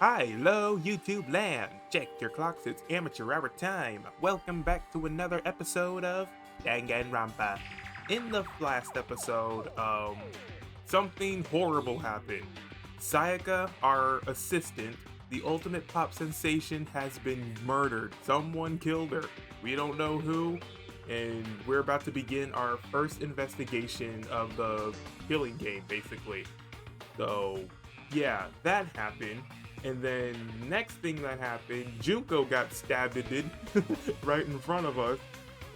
Hi, hello, YouTube land. Check your clocks, it's amateur hour time. Welcome back to another episode of Danganronpa. In the last episode, something horrible happened. Sayaka, our assistant, the ultimate pop sensation, has been murdered. Someone killed her. We don't know who, and we're about to begin our first investigation of the killing game, basically. So, yeah, that happened. And then next thing that happened, Junko got stabbed right in front of us.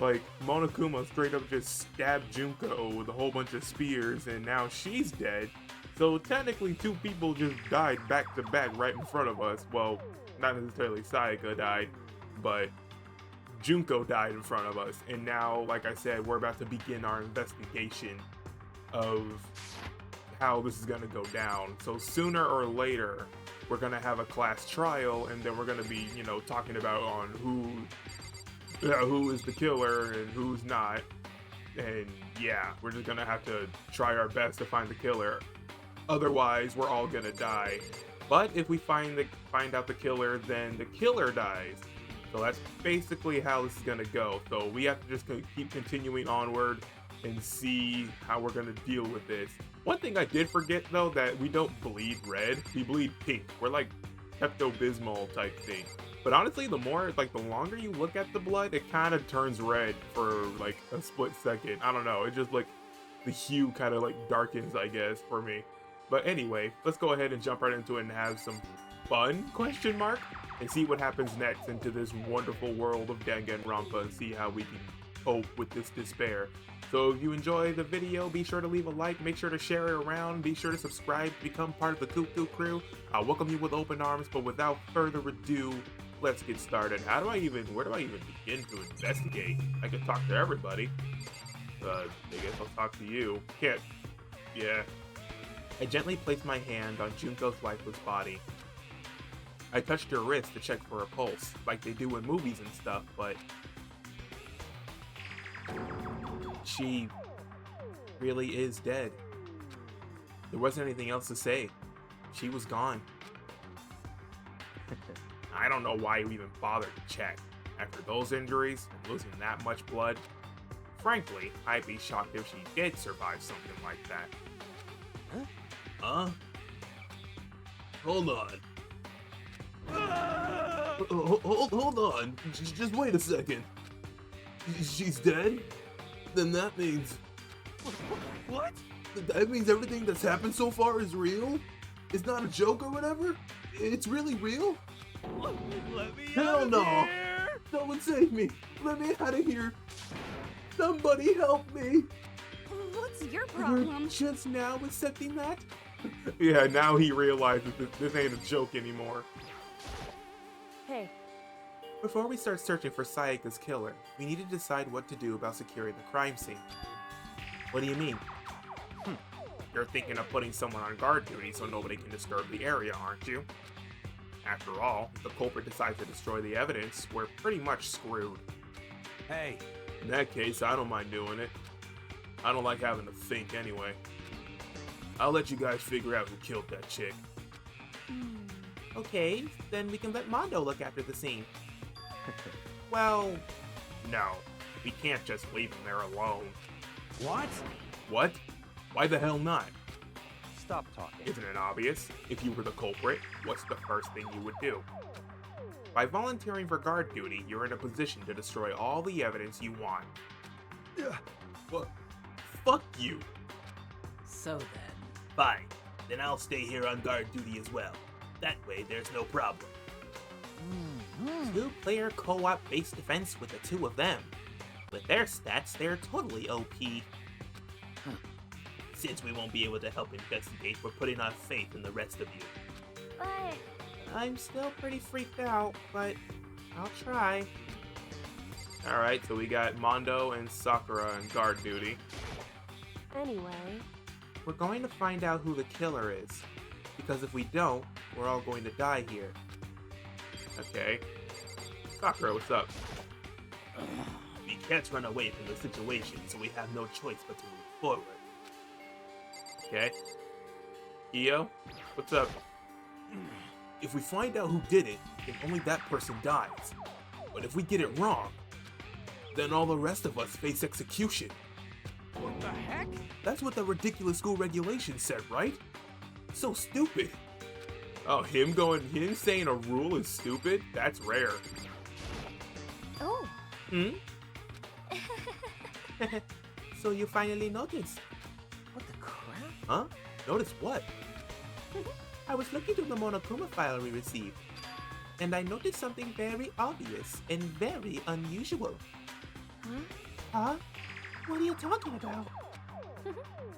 Like, Monokuma straight up just stabbed Junko with a whole bunch of spears, and now she's dead. So technically, two people just died back to back right in front of us. Well, not necessarily Sayaka died, but Junko died in front of us. And now, like I said, we're about to begin our investigation of how this is going to go down. So sooner or later, we're going to have a class trial, and then we're going to be, talking about on who is the killer and who's not. And yeah, we're just going to have to try our best to find the killer. Otherwise, we're all going to die. But if we find out the killer, then the killer dies. So that's basically how this is going to go. So we have to just keep continuing onward and see how we're going to deal with this. One thing I did forget, though, that we don't bleed red, we bleed pink. We're like Pepto-Bismol type thing. But honestly, the longer you look at the blood, it kind of turns red for like a split second. I don't know, it just like, the hue kind of like darkens, I guess, for me. But anyway, let's go ahead and jump right into it and have some fun, question mark, and see what happens next into this wonderful world of Danganronpa and see how we can cope with this despair. So if you enjoy the video, be sure to leave a like, make sure to share it around, be sure to subscribe to become part of the Cuckoo crew. I'll welcome you with open arms, but without further ado, let's get started. Where do I even begin to investigate? I could talk to everybody. I guess I'll talk to you. Can't, yeah. I gently placed my hand on Junko's lifeless body. I touched her wrist to check for her pulse, like they do in movies and stuff, but she really is dead. There wasn't anything else to say. She was gone. I don't know why you even bothered to check. After those injuries and losing that much blood, frankly, I'd be shocked if she did survive something like that. Huh? Hold on. Hold on. Just wait a second. She's dead? Then that means... What? That means everything that's happened so far is real? It's not a joke or whatever? It's really real? Let me Hell out of no! here! Someone save me! Let me out of here! Somebody help me! What's your You're problem? just now accepting that? Yeah, now he realizes this ain't a joke anymore. Hey, Before we start searching for Sayaka's killer, we need to decide what to do about securing the crime scene. What do you mean? You're thinking of putting someone on guard duty so nobody can disturb the area, aren't you? After all, if the culprit decides to destroy the evidence, we're pretty much screwed. Hey, In that case, I don't mind doing it. I don't like having to think anyway. I'll let you guys figure out who killed that chick. Okay, then we can let Mondo look after the scene. Well, no. We can't just leave him there alone. what? What? Why the hell not? Stop talking. Isn't it obvious? If you were the culprit, what's the first thing you would do? By volunteering for guard duty, you're in a position to destroy all the evidence you want. Yeah. What? Fuck you. So then, Fine. Then I'll stay here on guard duty as well. That way, there's no problem. Two-player co-op based defense with the two of them. With their stats, they're totally OP. Since we won't be able to help investigate, we're putting our faith in the rest of you. but I'm still pretty freaked out, but I'll try. Alright, so we got Mondo and Sakura on guard duty. anyway, We're going to find out who the killer is, because if we don't, we're all going to die here. Okay. Sakura, what's up? We can't run away from the situation, so we have no choice but to move forward. Okay. Io, what's up? If we find out who did it, then only that person dies. But if we get it wrong, then all the rest of us face execution. What the heck? That's what the ridiculous school regulations said, right? So stupid. Oh, him saying a rule is stupid? That's rare. Oh. Hmm? So you finally noticed. What the crap? Huh? Notice what? I was looking through the Monokuma file we received, and I noticed something very obvious and very unusual. Huh? Huh? What are you talking about?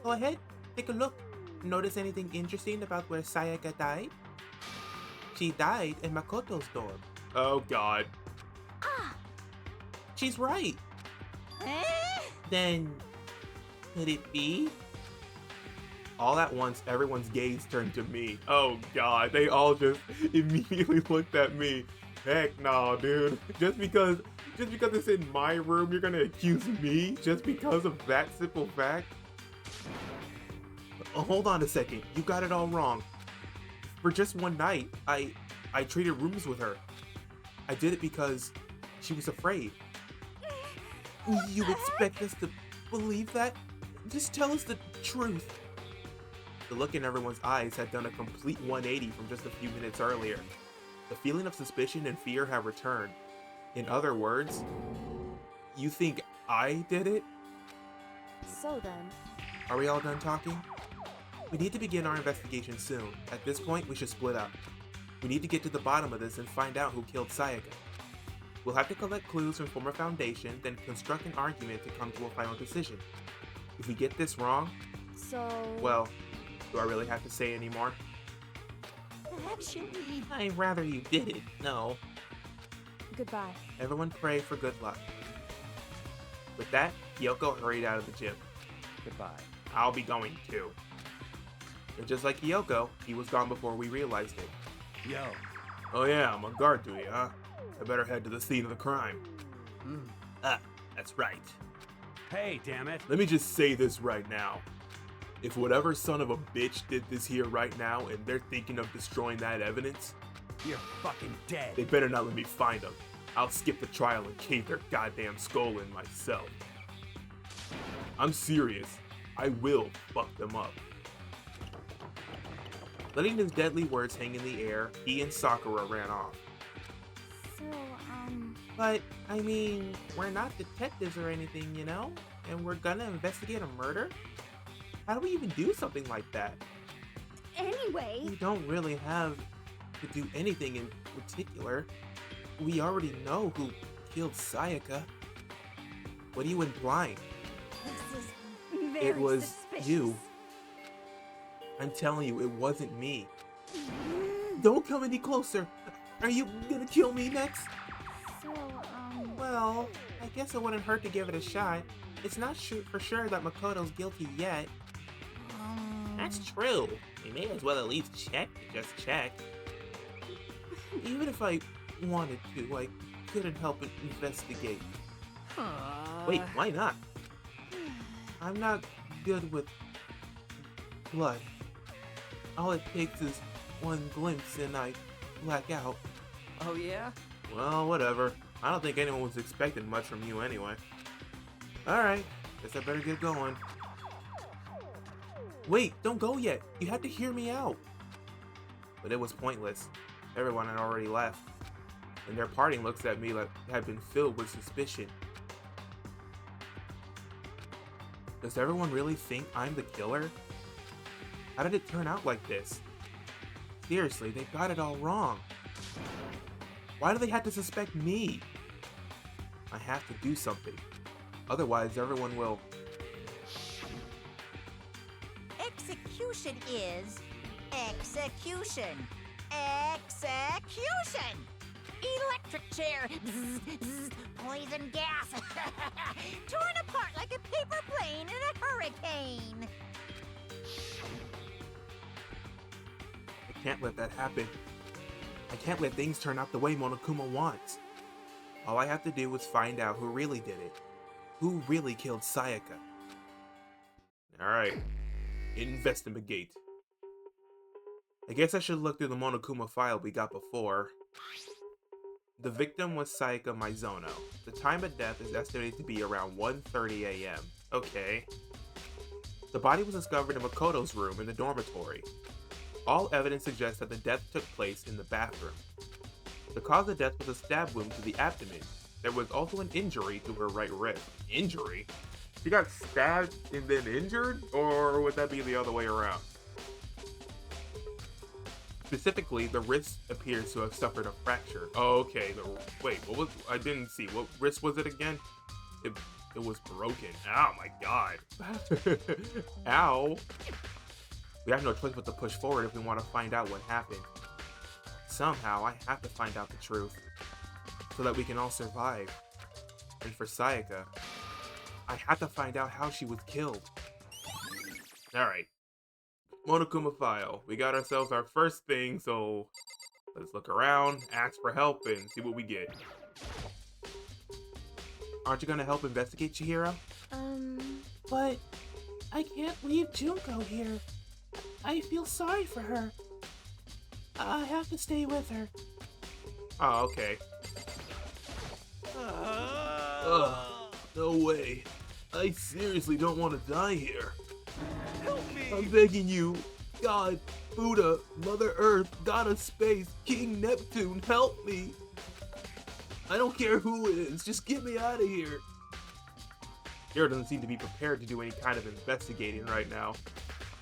Go ahead, take a look. Notice anything interesting about where Sayaka died? She died in Makoto's dorm. Oh god. Ah. She's right. Then, could it be? All at once, everyone's gaze turned to me. Oh god, they all just immediately looked at me. Heck no, dude. Just because it's in my room, you're gonna accuse me just because of that simple fact? Hold on a second, you got it all wrong. For just one night, I traded rooms with her. I did it because she was afraid. You expect us to believe that? Just tell us the truth. The look in everyone's eyes had done a complete 180 from just a few minutes earlier. The feeling of suspicion and fear had returned. In other words, you think I did it? So then. Are we all done talking? We need to begin our investigation soon. At this point, we should split up. We need to get to the bottom of this and find out who killed Sayaka. We'll have to collect clues and form a foundation, then construct an argument to come to a final decision. If we get this wrong, So. well, do I really have to say any more? Actually. I'd rather you didn't, no. Goodbye. Everyone pray for good luck. With that, Kyoko hurried out of the gym. Goodbye. I'll be going too. And just like Kyoko, he was gone before we realized it. Yo. Oh yeah, I'm on guard duty, huh? I better head to the scene of the crime. That's right. Hey, damn it. Let me just say this right now. If whatever son of a bitch did this here right now and they're thinking of destroying that evidence, You're fucking dead. they better not let me find them. I'll skip the trial and cave their goddamn skull in myself. I'm serious. I will fuck them up. Letting his deadly words hang in the air, he and Sakura ran off. So, But, I mean, we're not detectives or anything, you know? And we're gonna investigate a murder? How do we even do something like that? Anyway. We don't really have to do anything in particular. We already know who killed Sayaka. What are you implying? This is very It was suspicious. you. I'm telling you, it wasn't me. Don't come any closer. Are you gonna kill me next? So, Well, I guess it wouldn't hurt to give it a shot. It's not for sure that Makoto's guilty yet. That's true. We may as well at least check to just check. Even if I wanted to, I couldn't help but investigate. Wait, why not? I'm not good with blood. All it takes is one glimpse and I black out. Oh yeah? Well, whatever. I don't think anyone was expecting much from you anyway. Alright, guess I better get going. Wait, don't go yet. You had to hear me out. But it was pointless. Everyone had already left. And their parting looks at me like had been filled with suspicion. Does everyone really think I'm the killer? How did it turn out like this? Seriously, they got it all wrong. Why do they have to suspect me? I have to do something. Otherwise, everyone will... Execution is execution. Execution! Electric chair. Zzz, zzz, poison gas. Torn apart like a paper plane in a hurricane. I can't let that happen. I can't let things turn out the way Monokuma wants. All I have to do is find out who really did it. Who really killed Sayaka. Alright. Investigate. I guess I should look through the Monokuma file we got before. The victim was Sayaka Mizono. The time of death is estimated to be around 1:30 a.m. Okay. The body was discovered in Makoto's room in the dormitory. All evidence suggests that the death took place in the bathroom. The cause of death was a stab wound to the abdomen. There was also an injury to her right wrist. Injury? She got stabbed and then injured? Or would that be the other way around? Specifically, the wrist appears to have suffered a fracture. Oh, okay. Wait, what was... I didn't see. What wrist was it again? It was broken. Oh my god. Ow. We have no choice but to push forward if we want to find out what happened. Somehow, I have to find out the truth. So that we can all survive. And for Sayaka, I have to find out how she was killed. Alright. Monokuma file. We got ourselves our first thing, so let's look around, ask for help, and see what we get. Aren't you gonna help investigate, Chihiro? But I can't leave Junko here. I feel sorry for her. I have to stay with her. Oh, okay. Ugh, no way. I seriously don't want to die here. Help me! I'm begging you. God, Buddha, Mother Earth, God of Space, King Neptune, help me. I don't care who it is, just get me out of here. Hiro doesn't seem to be prepared to do any kind of investigating right now.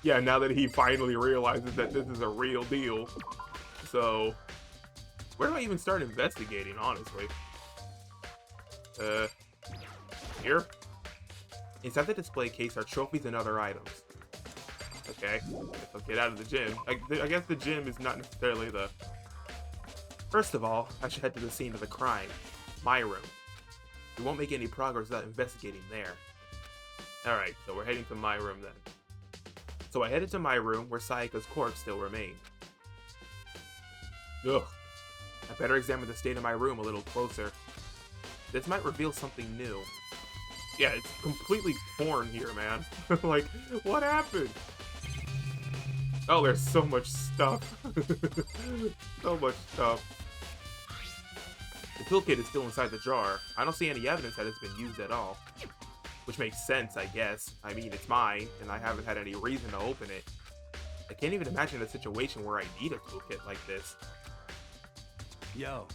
Yeah, now that he finally realizes that this is a real deal. So, where do I even start investigating, honestly? Here? Inside the display case are trophies and other items. Okay, I'll get out of the gym. I guess the gym is not necessarily the... First of all, I should head to the scene of the crime. My room. We won't make any progress without investigating there. Alright, so we're heading to my room then. So I headed to my room where Sayaka's corpse still remained. Ugh. I better examine the state of my room a little closer. This might reveal something new. Yeah, it's completely torn here, man. Like, what happened? Oh, there's so much stuff. So much stuff. The toolkit is still inside the jar. I don't see any evidence that it's been used at all. Which makes sense, I guess. I mean, it's mine, and I haven't had any reason to open it. I can't even imagine a situation where I need a toolkit like this. Yo.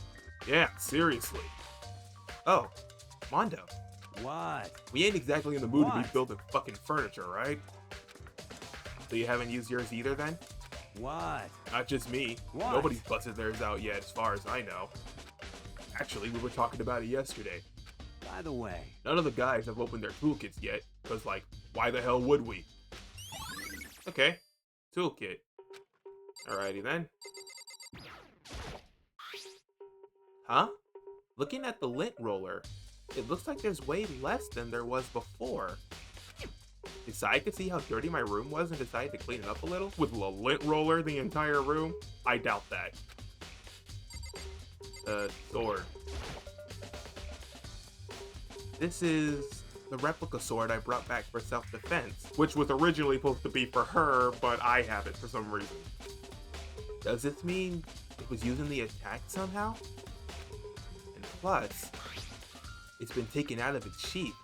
Yeah, seriously. Oh, Mondo. What? We ain't exactly in the mood to be What? building fucking furniture, right? So you haven't used yours either then? What? Not just me. What? Nobody's busted theirs out yet, as far as I know. Actually, we were talking about it yesterday. By the way. None of the guys have opened their toolkits yet, because, like, why the hell would we? Okay, toolkit. Alrighty then. Huh? Looking at the lint roller, it looks like there's way less than there was before. Did Sayaka see how dirty my room was and decided to clean it up a little? With a lint roller the entire room? I doubt that. Sword. This is the replica sword I brought back for self-defense, which was originally supposed to be for her, but I have it for some reason. Does this mean it was using the attack somehow? And plus, it's been taken out of its sheath.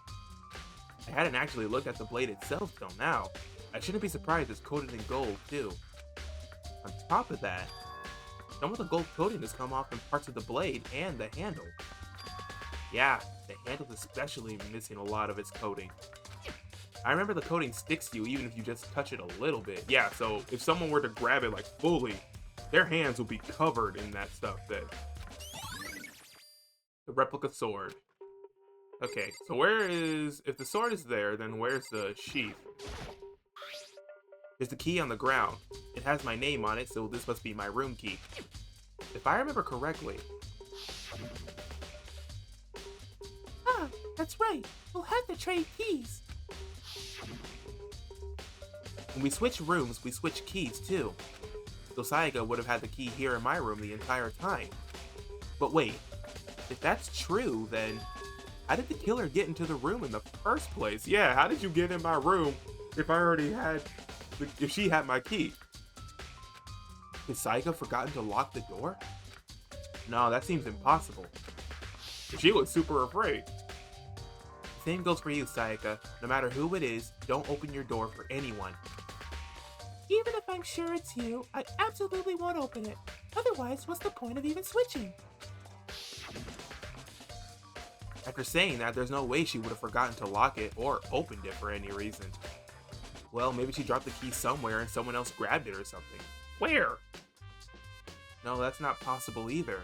I hadn't actually looked at the blade itself till now. I shouldn't be surprised it's coated in gold, too. On top of that, some of the gold coating has come off in parts of the blade and the handle. Yeah, the handle's especially missing a lot of its coating. I remember the coating sticks to you even if you just touch it a little bit. Yeah, so if someone were to grab it like fully, their hands will be covered in that stuff then. The replica sword. Okay, so if the sword is there, then where's the sheath? There's the key on the ground. It has my name on it, so this must be my room key. If I remember correctly... Ah, that's right. We'll have to trade keys. When we switch rooms, we switch keys too. So Sayaka would have had the key here in my room the entire time. But wait, if that's true, then how did the killer get into the room in the first place? Yeah, how did you get in my room if I already had, if she had my key? Has Sayaka forgotten to lock the door? No, that seems impossible. She was super afraid. Same goes for you, Sayaka. No matter who it is, don't open your door for anyone. Even if I'm sure it's you, I absolutely won't open it. Otherwise, what's the point of even switching? After saying that, there's no way she would have forgotten to lock it or opened it for any reason. Well, maybe she dropped the key somewhere and someone else grabbed it or something. Where? No, that's not possible either.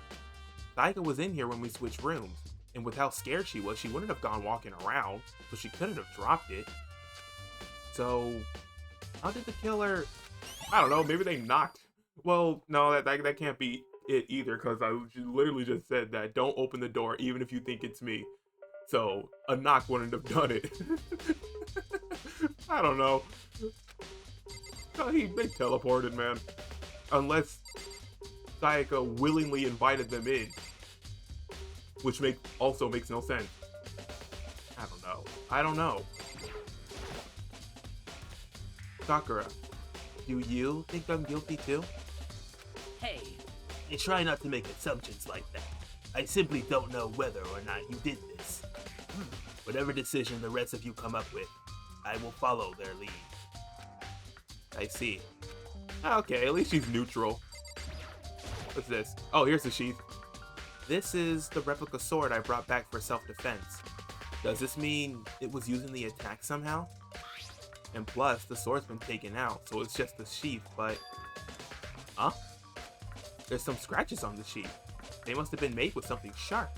Sayaka was in here when we switched rooms, and with how scared she was, she wouldn't have gone walking around, so she couldn't have dropped it. So, how did the killer... I don't know, maybe they knocked. Well, no, that can't be it either, because I literally just said that don't open the door even if you think it's me. So, a knock wouldn't have done it. I don't know. No, they teleported, man. Unless Sayaka willingly invited them in. Which also makes no sense. I don't know. Sakura, do you think I'm guilty too? Hey, I try not to make assumptions like that. I simply don't know whether or not you did this. Whatever decision the rest of you come up with, I will follow their lead. I see. Okay, at least she's neutral. What's this? Oh, here's the sheath. This is the replica sword I brought back for self-defense. Does this mean it was used in the attack somehow? And plus, the sword's been taken out, so it's just the sheath, but... Huh? There's some scratches on the sheath. They must have been made with something sharp.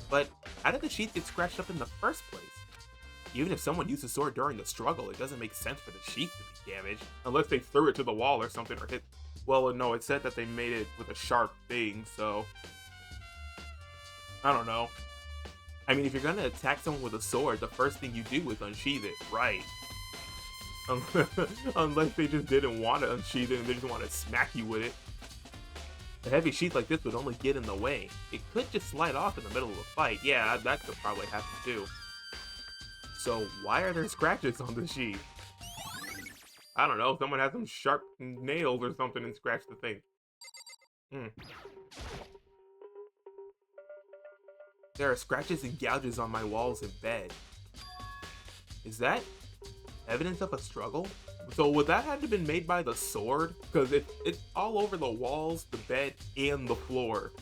But how did the sheath get scratched up in the first place? Even if someone used the sword during the struggle, it doesn't make sense for the sheath to be damaged. Unless they threw it to the wall or something or hit... Well, no, it said that they made it with a sharp thing, so... I don't know. I mean, if you're gonna attack someone with a sword, the first thing you do is unsheath it, right? Unless they just didn't want to unsheath it and they just want to smack you with it. A heavy sheath like this would only get in the way. It could just slide off in the middle of a fight. Yeah, that could probably happen too. So why are there scratches on the sheath? I don't know, someone had some sharp nails or something and scratched the thing. There are scratches and gouges on my walls in bed. Is that evidence of a struggle? So would that have been made by the sword? Because it's all over the walls, the bed, and the floor.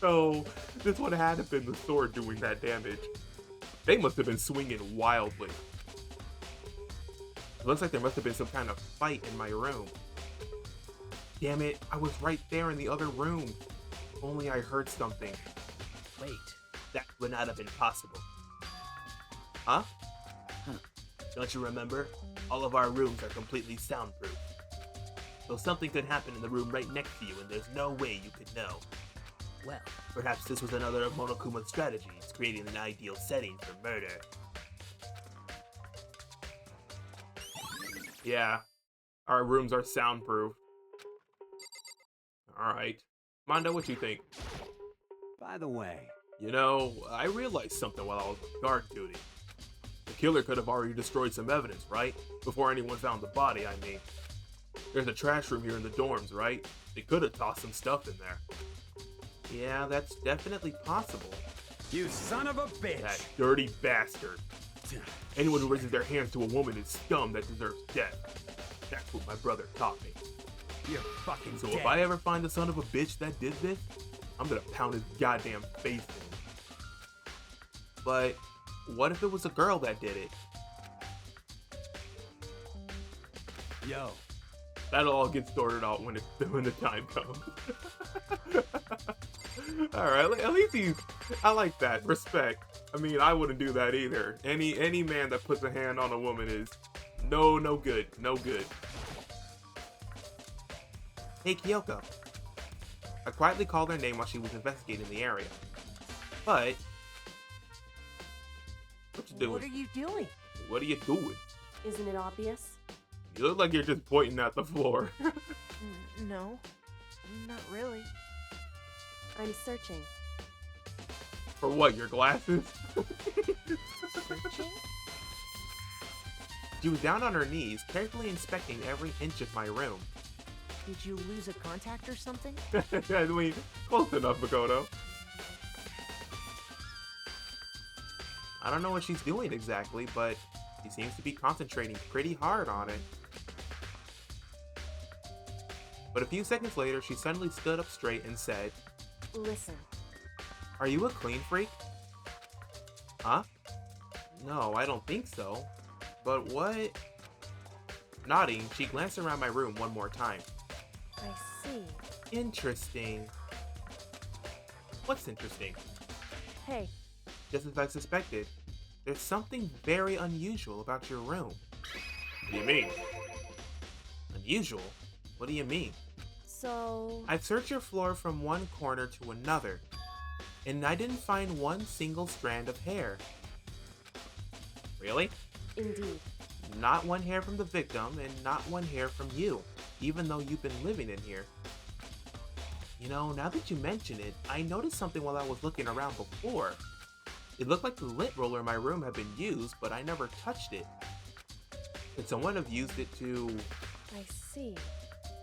So this would have had to have been the sword doing that damage. They must have been swinging wildly. It looks like there must have been some kind of fight in my room. Damn it, I was right there in the other room. If only I heard something. Wait, that would not have been possible. Huh? Don't you remember? All of our rooms are completely soundproof. So something could happen in the room right next to you and there's no way you could know. Well, perhaps this was another of Monokuma's strategies, creating an ideal setting for murder. Yeah, our rooms are soundproof. Alright. Mondo, what you think? By the way, You know, I realized something while I was on guard duty. The killer could have already destroyed some evidence, right? Before anyone found the body, I mean. There's a trash room here in the dorms, right? They could have tossed some stuff in there. Yeah, that's definitely possible. you son of a bitch! That dirty bastard. Anyone who raises their hands to a woman is scum that deserves death. That's what my brother taught me. You're fucking So dead. if I ever find the son of a bitch that did this, I'm gonna pound his goddamn face in. But what if it was a girl that did it? Yo, That'll all get sorted out when the time comes. Alright, at least I like that. Respect. I mean, I wouldn't do that either. Any man that puts a hand on a woman is no good. No good. Hey, Kyoko. I quietly called her name while she was investigating the area. But... what you doing? What are you doing? What are you doing? Isn't it obvious? You look like you're just pointing at the floor. No, not really. I'm searching. For what, your glasses? Searching? She was down on her knees, carefully inspecting every inch of my room. Did you lose a contact or something? I mean, close enough, Makoto. I don't know what she's doing exactly, but she seems to be concentrating pretty hard on it. But a few seconds later, she suddenly stood up straight and said, Listen, "Are you a clean freak?" Huh? No, I don't think so. But what? Nodding, she glanced around my room one more time. I see. Interesting. What's interesting? Hey, Just as I suspected, there's something very unusual about your room. What do you mean? Unusual? What do you mean? so... I've searched your floor from one corner to another, and I didn't find one single strand of hair. Really? Indeed. Not one hair from the victim, and not one hair from you, even though you've been living in here. You know, now that you mention it, I noticed something while I was looking around before. It looked like the lint roller in my room had been used, but I never touched it. Could someone have used it to... I see.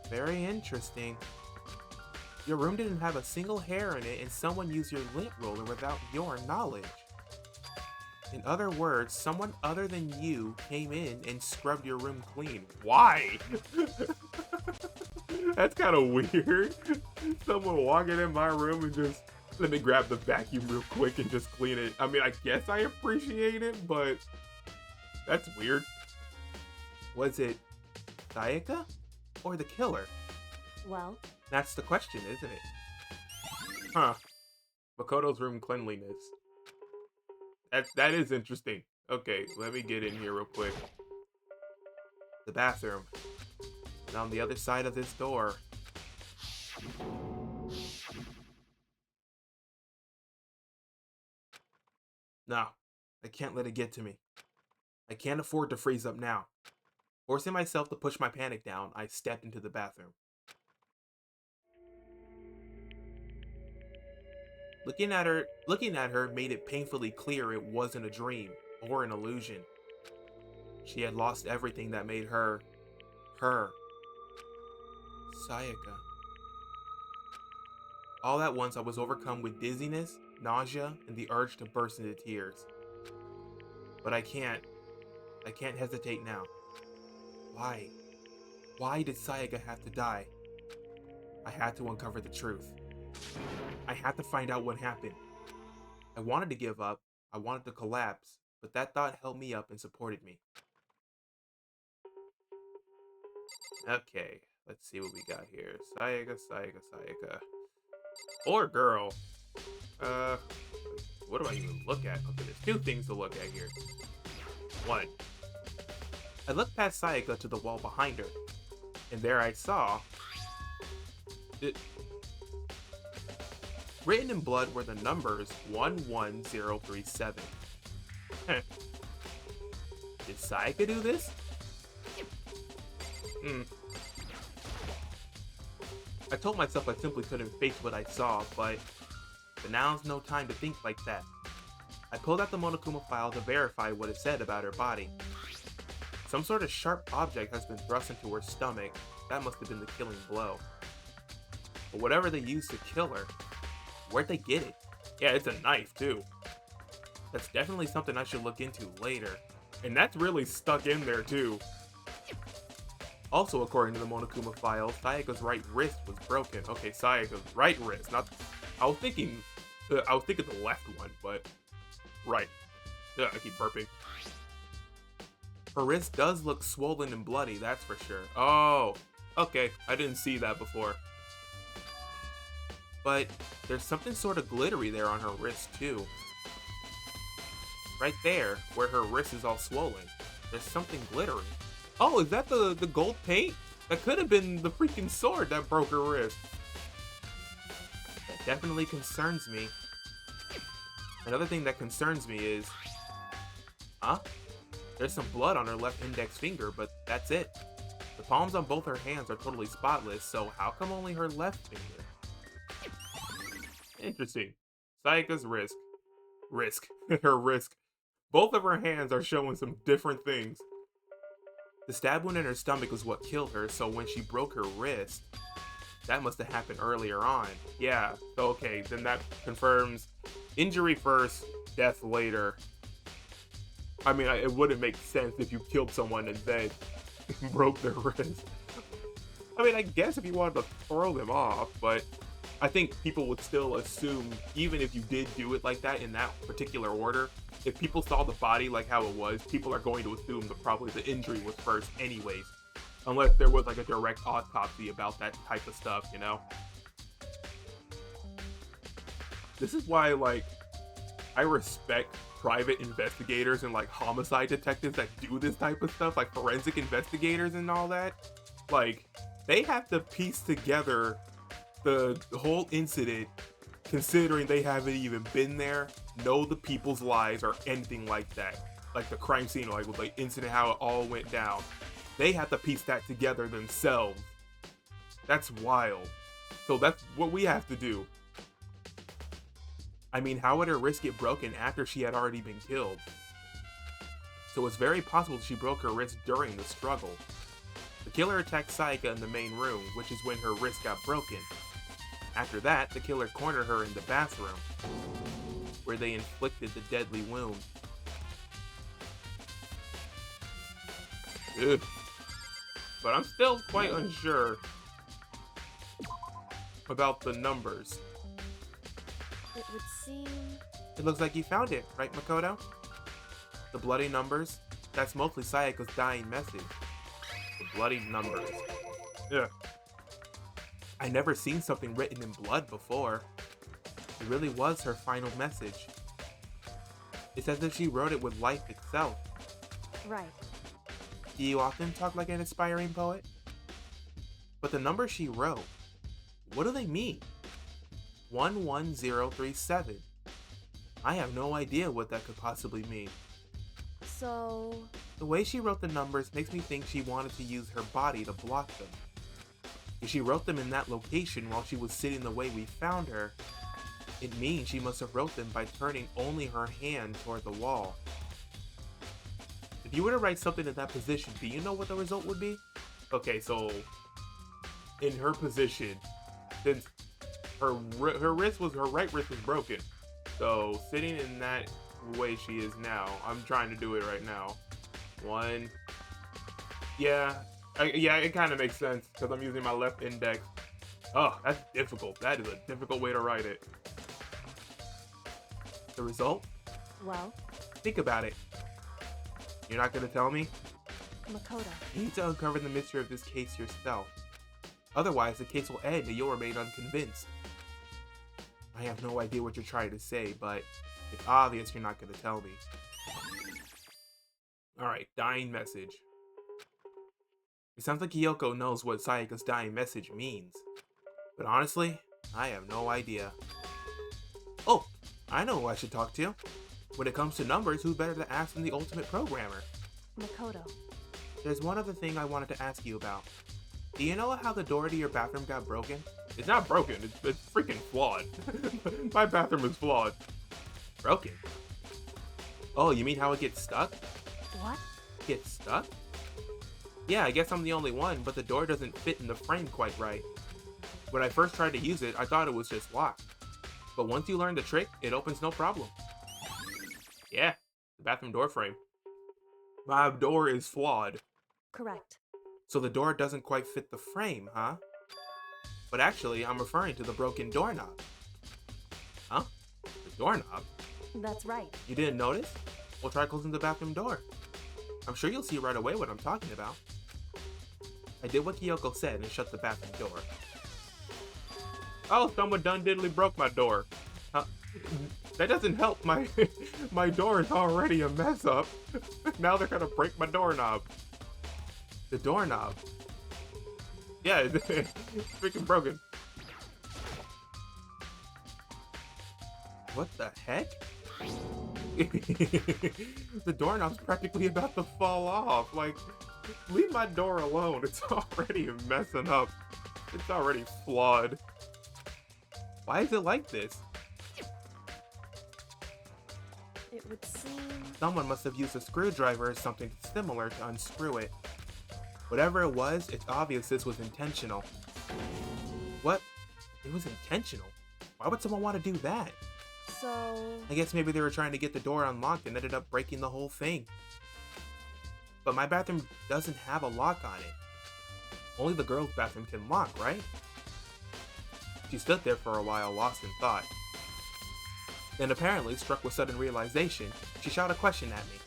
Very interesting. Your room didn't have a single hair in it, and someone used your lint roller without your knowledge. In other words, someone other than you came in and scrubbed your room clean. Why? That's kind of weird. Someone walking in my room and just, let me grab the vacuum real quick and just clean it. I mean, I guess I appreciate it, but that's weird. Was it Sayaka or the killer? Well, That's the question, isn't it? Huh. Makoto's room cleanliness. That is interesting. Okay, let me get in here real quick. The bathroom. And on the other side of this door. No, I can't let it get to me. I can't afford to freeze up now. Forcing myself to push my panic down, I stepped into the bathroom. Looking at her made it painfully clear it wasn't a dream or an illusion. She had lost everything that made her, her. Sayaka. All at once I was overcome with dizziness, nausea, and the urge to burst into tears. But I can't hesitate now. Why? Why did Sayaka have to die? I had to uncover the truth. I had to find out what happened. I wanted to give up, I wanted to collapse, but that thought held me up and supported me. Okay, let's see what we got here. Sayaka. Or girl. What do I even look at? Okay, there's two things to look at here. One. I looked past Sayaka to the wall behind her, and there I saw... Written in blood were the numbers 11037. Did Sayaka do this? I told myself I simply couldn't face what I saw, but now's no time to think like that. I pulled out the Monokuma file to verify what it said about her body. Some sort of sharp object has been thrust into her stomach. That must have been the killing blow. But whatever they used to kill her, where'd they get it? Yeah, it's a knife too. That's definitely something I should look into later. And that's really stuck in there too. Also, according to the Monokuma file, Sayaka's right wrist was broken. Okay, Sayaka's right wrist, not... I was thinking the left one, but... Right. Ugh, I keep burping. Her wrist does look swollen and bloody, that's for sure. Oh, okay, I didn't see that before. But there's something sort of glittery there on her wrist too. Right there, where her wrist is all swollen, there's something glittering. Oh, is that the gold paint? That could have been the freaking sword that broke her wrist. That definitely concerns me. Another thing that concerns me is... Huh? There's some blood on her left index finger, but that's it. The palms on both her hands are totally spotless, so how come only her left finger? Interesting. Sayaka's her wrist. Both of her hands are showing some different things. The stab wound in her stomach was what killed her, so when she broke her wrist, that must have happened earlier on. Yeah, so okay, then that confirms injury first, death later. I mean, it wouldn't make sense if you killed someone and then broke their wrist. I mean, I guess if you wanted to throw them off, but I think people would still assume, even if you did do it like that in that particular order, if people saw the body like how it was, people are going to assume that probably the injury was first anyways. Unless there was like a direct autopsy about that type of stuff, you know? This is why, like, I respect private investigators and like homicide detectives that do this type of stuff, like forensic investigators and all that. Like, they have to piece together the whole incident, considering they haven't even been there, know the people's lives or anything like that. Like the crime scene, like with the incident, how it all went down. They have to piece that together themselves. That's wild. So that's what we have to do. I mean, how would her wrist get broken after she had already been killed? So it's very possible she broke her wrist during the struggle. The killer attacked Sayaka in the main room, which is when her wrist got broken. After that, the killer cornered her in the bathroom, where they inflicted the deadly wound. Ugh. But I'm still quite unsure about the numbers. It would seem... It looks like you found it, right, Makoto? The bloody numbers? That's mostly Sayaka's dying message. The bloody numbers. Yeah. I never seen something written in blood before. It really was her final message. It's as if she wrote it with life itself. Right. Do you often talk like an aspiring poet? But the numbers she wrote, what do they mean? 11037. I have no idea what that could possibly mean. So... The way she wrote the numbers makes me think she wanted to use her body to block them. If she wrote them in that location while she was sitting the way we found her, it means she must have wrote them by turning only her hand toward the wall. If you were to write something in that position, do you know what the result would be? Okay, so in her position, since her right wrist was broken, so sitting in that way she is now, I'm trying to do it right now. Yeah, it kind of makes sense because I'm using my left index. Oh, that's difficult. That is a difficult way to write it. The result? Well, Think about it. You're not going to tell me? Makoto. You need to uncover the mystery of this case yourself. Otherwise, the case will end and you'll remain unconvinced. I have no idea what you're trying to say, but it's obvious you're not going to tell me. Alright, dying message. It sounds like Kyoko knows what Sayaka's dying message means. But honestly, I have no idea. Oh, I know who I should talk to. When it comes to numbers, who better to ask than the ultimate programmer? Makoto. There's one other thing I wanted to ask you about. Do you know how the door to your bathroom got broken? It's not broken, it's freaking flawed. My bathroom is flawed. Broken? Oh, you mean how it gets stuck? What? Gets stuck? Yeah, I guess I'm the only one, but the door doesn't fit in the frame quite right. When I first tried to use it, I thought it was just locked. But once you learn the trick, it opens no problem. Yeah, the bathroom door frame. My door is flawed. Correct. So the door doesn't quite fit the frame, huh? But actually, I'm referring to the broken doorknob. Huh? The doorknob? That's right. You didn't notice? Well, try closing the bathroom door. I'm sure you'll see right away what I'm talking about. I did what Kyoko said and shut the bathroom door. Oh, someone done diddly broke my door. That doesn't help. My door is already a mess up. Now they're gonna break my doorknob. The doorknob? Yeah, it's freaking broken. What the heck? The doorknob's practically about to fall off. Like, leave my door alone. It's already messing up. It's already flawed. Why is it like this? It would seem... Someone must have used a screwdriver or something similar to unscrew it. Whatever it was, it's obvious this was intentional. What? It was intentional? Why would someone want to do that? So, I guess maybe they were trying to get the door unlocked and ended up breaking the whole thing. But my bathroom doesn't have a lock on it. Only the girls' bathroom can lock, right? She stood there for a while, lost in thought. Then apparently, struck with sudden realization, she shot a question at me.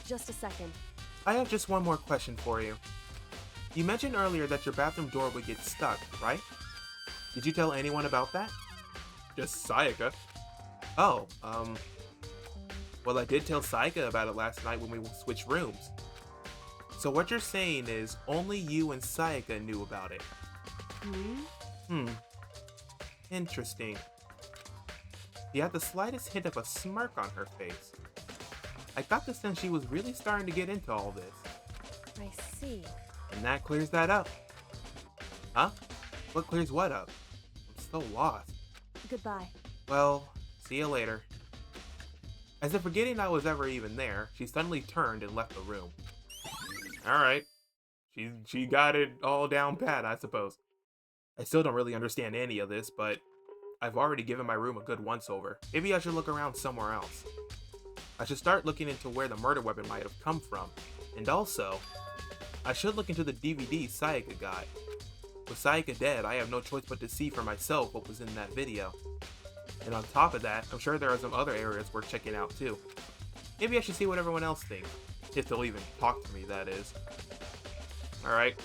just a second. I have just one more question for you. You mentioned earlier that your bathroom door would get stuck, right? Did you tell anyone about that? Just Sayaka. Oh, well, I did tell Sayaka about it last night when we switched rooms. So what you're saying is only you and Sayaka knew about it. Interesting. She had the slightest hint of a smirk on her face. I got the sense she was really starting to get into all this. I see. And that clears that up. Huh? What clears what up? I'm still lost. Goodbye. Well, see you later. As if forgetting I was ever even there, she suddenly turned and left the room. Alright. She got it all down pat, I suppose. I still don't really understand any of this, but I've already given my room a good once-over. Maybe I should look around somewhere else. I should start looking into where the murder weapon might have come from. And also, I should look into the DVD Sayaka got. With Sayaka dead, I have no choice but to see for myself what was in that video. And on top of that, I'm sure there are some other areas worth checking out too. Maybe I should see what everyone else thinks. If they'll even talk to me, that is. Alright.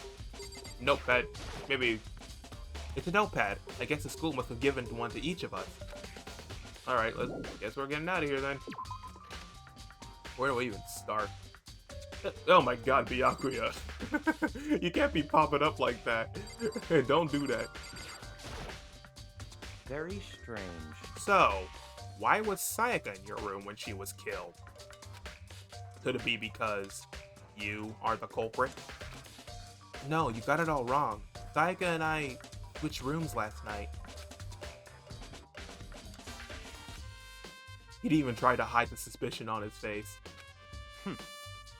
Notepad. Maybe... It's a notepad. I guess the school must have given one to each of us. Alright, guess we're getting out of here then. Where do we even start? Oh my god, Byakuya. You can't be popping up like that. Don't do that. Very strange. So, why was Sayaka in your room when she was killed? Could it be because you are the culprit? No, you got it all wrong. Sayaka and I switched rooms last night. He'd even try to hide the suspicion on his face.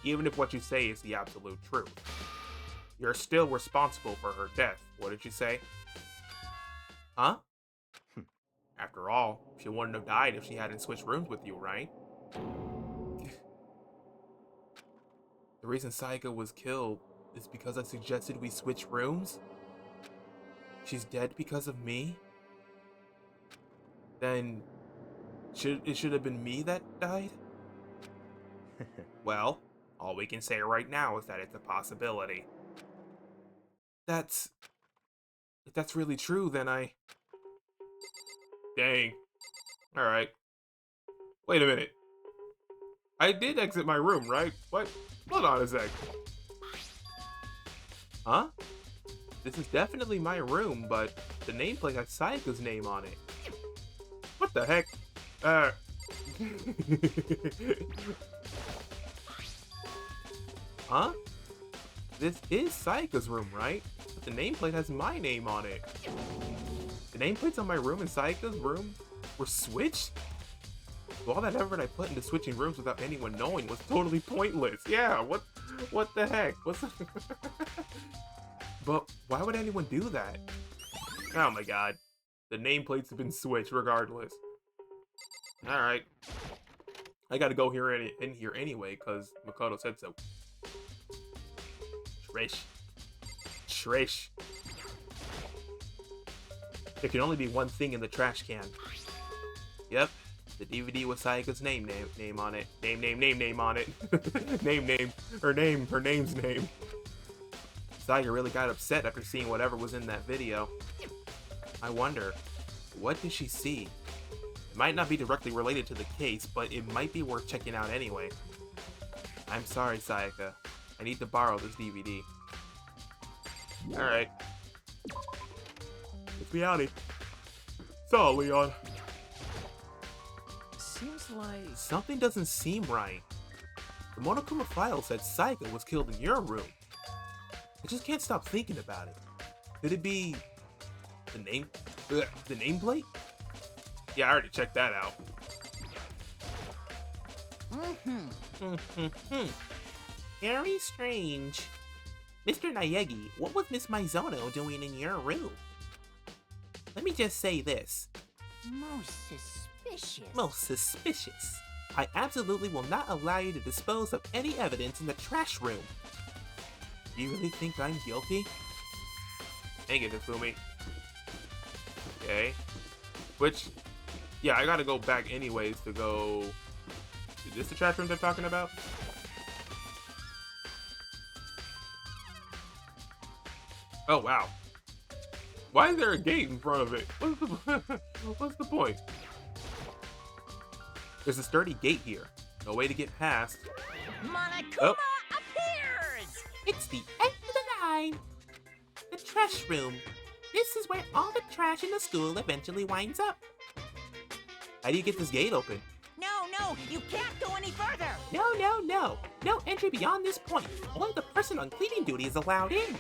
Even if what you say is the absolute truth. You're still responsible for her death, what did you say? Huh? After all, she wouldn't have died if she hadn't switched rooms with you, right? The reason Sayaka was killed is because I suggested we switch rooms? She's dead because of me? Then, it should have been me that died? Well, all we can say right now is that it's a possibility. If that's really true, then Dang. Alright. Wait a minute. I did exit my room, right? What? Hold on a sec. Huh? This is definitely my room, but the nameplate has Sayaka's name on it. What the heck? Huh? This is Sayaka's room, right? But the nameplate has my name on it. The nameplates on my room and Sayaka's room were switched? So all that effort I put into switching rooms without anyone knowing was totally pointless. Yeah, what the heck? But why would anyone do that? Oh my god. The nameplates have been switched regardless. Alright. I gotta go in here anyway, because Makoto said so. Trish. There can only be one thing in the trash can. Yep, the DVD with Sayaka's name on it. Name on it. Her name's name. Sayaka really got upset after seeing whatever was in that video. I wonder, what did she see? It might not be directly related to the case, but it might be worth checking out anyway. I'm sorry, Sayaka. I need to borrow this DVD. Alright. It's Meowdy. So, Leon. Seems like... Something doesn't seem right. The Monokuma file said Sayaka was killed in your room. I just can't stop thinking about it. Could it be... the nameplate? Yeah, I already checked that out. Very strange. Mr. Naegi, what was Miss Mizono doing in your room? Let me just say this. Most suspicious. Most suspicious. I absolutely will not allow you to dispose of any evidence in the trash room. Do you really think I'm guilty? Dang it, Ifumi. Okay. Which, yeah, I gotta go back anyways to go... Is this the trash room they're talking about? Oh, wow. Why is there a gate in front of it? What's the point? There's a sturdy gate here. No way to get past. Monokuma Oh. appears! It's the end of the line. The trash room. This is where all the trash in the school eventually winds up. How do you get this gate open? No, you can't go any further! No. No entry beyond this point. Only the person on cleaning duty is allowed in.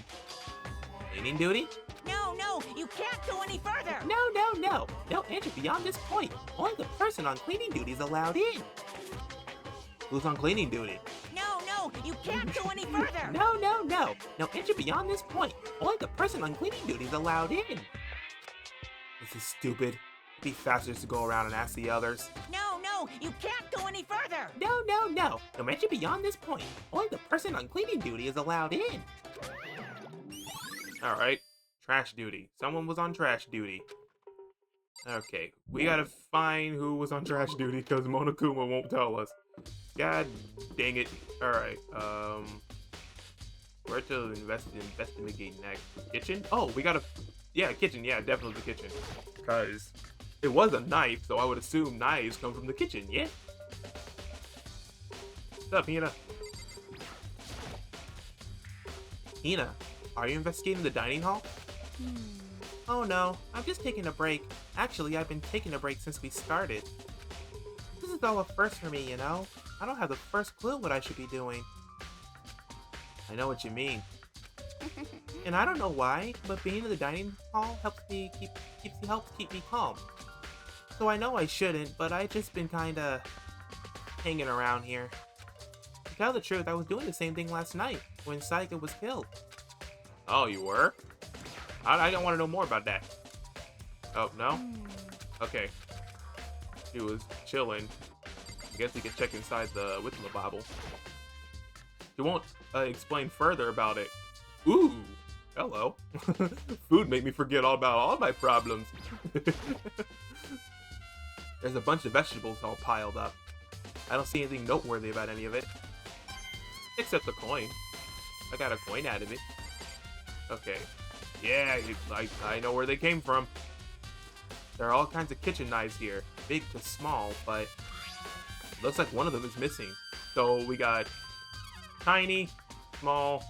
Cleaning duty? No, you can't go any further! No. No entry beyond this point. Only the person on cleaning duty is allowed in. Who's on cleaning duty? No, you can't go any further! No. No entry beyond this point. Only the person on cleaning duty is allowed in. This is stupid. It'd be faster just to go around and ask the others. No, you can't go any further! No. No entry beyond this point. Only the person on cleaning duty is allowed in. Alright. Trash duty. Someone was on trash duty. Okay. We gotta find who was on trash duty because Monokuma won't tell us. God dang it. Alright. Where to investigate next? Kitchen? Oh, we gotta... Yeah, kitchen. Yeah, definitely the kitchen. Because it was a knife, so I would assume knives come from the kitchen, yeah? What's up, Hina? Hina, are you investigating the dining hall? Oh no, I'm just taking a break. Actually, I've been taking a break since we started. This is all a first for me, you know? I don't have the first clue what I should be doing. I know what you mean. And I don't know why, but being in the dining hall helps keep me calm. So I know I shouldn't, but I've just been kinda hanging around here. To tell the truth, I was doing the same thing last night when Sayaka was killed. Oh, you were? I don't want to know more about that. Oh, no? Okay. He was chilling. I guess we can check inside the Withmobobble. He won't explain further about it. Ooh! Hello. Food made me forget all about all my problems. There's a bunch of vegetables all piled up. I don't see anything noteworthy about any of it. Except the coin. I got a coin out of it. Okay. Yeah, I know where they came from. There are all kinds of kitchen knives here. Big to small, but... looks like one of them is missing. So we got... tiny, small,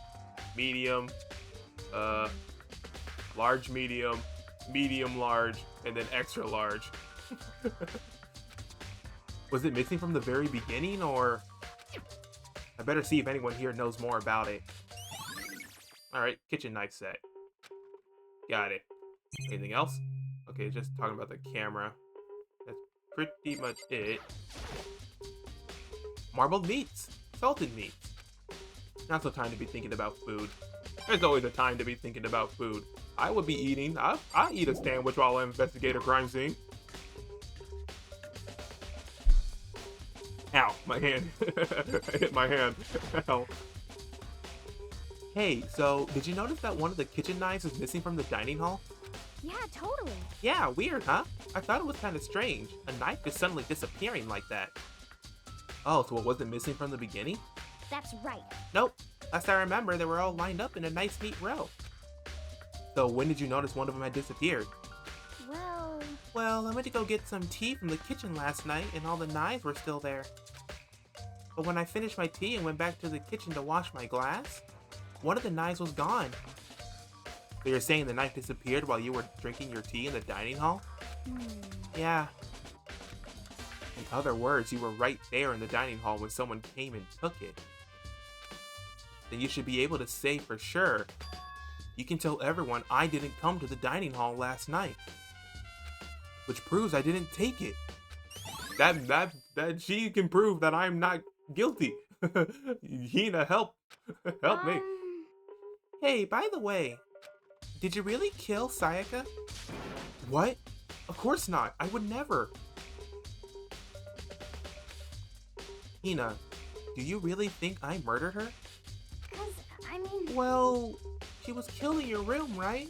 medium, large, medium, medium, large, and then extra large. Was it missing from the very beginning, or... I better see if anyone here knows more about it. Alright, kitchen knife set. Got it. Anything else? Okay, just talking about the camera. That's pretty much it. Marbled meats. Salted meats. Not so time to be thinking about food. There's always a time to be thinking about food. I would be eating. I'll eat a sandwich while I investigate a crime scene. Ow, my hand. I hit my hand. Ow. Hey, so did you notice that one of the kitchen knives is missing from the dining hall? Yeah, totally. Yeah, weird, huh? I thought it was kind of strange. A knife just suddenly disappearing like that. Oh, so it wasn't missing from the beginning? That's right. Nope. Last I remember, they were all lined up in a nice neat row. So when did you notice one of them had disappeared? Well, I went to go get some tea from the kitchen last night and all the knives were still there. But when I finished my tea and went back to the kitchen to wash my glass, one of the knives was gone. So you're saying the knife disappeared while you were drinking your tea in the dining hall? Yeah. In other words, you were right there in the dining hall when someone came and took it. Then you should be able to say for sure. You can tell everyone I didn't come to the dining hall last night. Which proves I didn't take it. That she can prove that I'm not guilty. Hina, help me. Hey, by the way, did you really kill Sayaka? What? Of course not. I would never. Hina, do you really think I murdered her? 'Cause, I mean... Well, she was killed in your room, right?